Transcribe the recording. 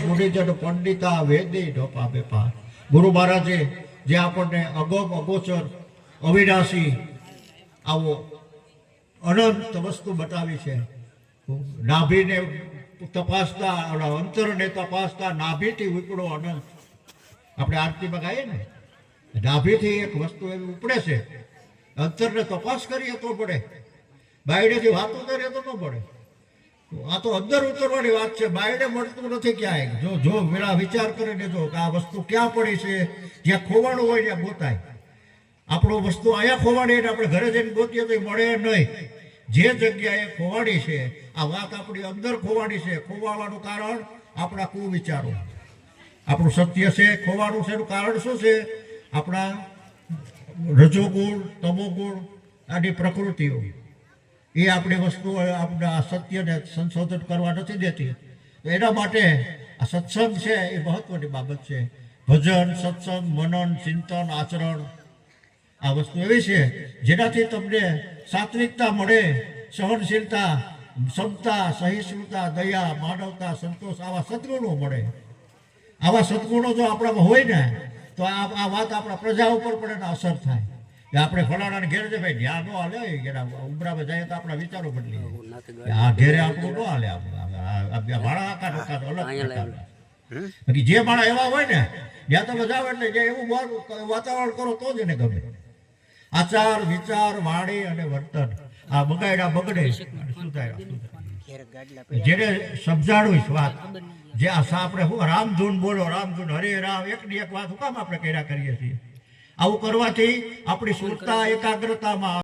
મુનિજન પંડિતા વેદી ઢોપા બેપા. ગુરુ મહારાજે જે આપણને અગમ અગોચર અવિનાશી આવો અનંત વસ્તુ બતાવી છે. નાભીને તપાસતા, અંતરને તપાસતા નાભીથી ઉપડો અનંત. આપણે આરતીમાં ગાઈએ ને, નાભીથી એક વસ્તુ એવી ઉપડે છે. અંતરને તપાસ કરીએ તો પડે, બાયડેથી વાતો કરીએ તો ન પડે. આ તો અંદર ઉતરવાની વાત છે. બાયડે મળતું નથી ક્યાંય. જો વેળા વિચાર કરીને જો કે આ વસ્તુ ક્યાં પડી છે, જ્યાં ખોવાણું હોય ત્યાં ગોતાય. આપણો વસ્તુ અહીંયા ખોવાડી એટલે આપણે ઘરે જઈને ગોતીએ તો મળે નહીં. જે જગ્યાએ ખોવાડી છે, આ વાત આપણી અંદર ખોવાડી છે. ખોવાવાનું કારણ આપણા કુવિચારો. આપણું સત્ય છે ખોવાનું છે. એનું કારણ શું છે? આપણા રજોગુણ, તમોગુણ, આની પ્રકૃતિઓ. એ આપણી વસ્તુ આપણા સત્યને સંશોધન કરવા નથી દેતી. એના માટે આ સત્સંગ છે એ મહત્વની બાબત છે. ભજન, સત્સંગ, મનન, ચિંતન, આચરણ, આ વસ્તુ એવી છે જેનાથી તમને સાત્વિકતા મળે, સહનશીલતા, ક્ષમતા, સહિષ્ણુતા, દયા, માનવતા, સંતોષ, આવા સદગુણો મળે. આવા સદગુણો જો આપણામાં હોય ને તો આ વાત આપણા પ્રજા ઉપર પણ એના અસર થાય. આપણે ફલાણાને ઘેર છે ભાઈ, ધ્યાન ન હાલે, ઉમરામાં જાય તો આપણા વિચારો બદલી જાય. આ ઘેરે આપણું ન હાલે. ભાડા બાકી જે માણા એવા હોય ને, જ્યાં તમે જાઓ એટલે જે એવું વાતાવરણ કરો તો જ એને ગમે. આચાર, વિચાર, વાણી અને વર્તન આ બગાડ્યા બગડે. જેને સમજાડું વાત, જે આપણે શું રામધૂન બોલો, રામધૂન, હરે રામ, એકની એક વાત શું કામ આપણે કર્યા કરીએ છીએ? આવું કરવાથી આપણી સુરતા, એકાગ્રતામાં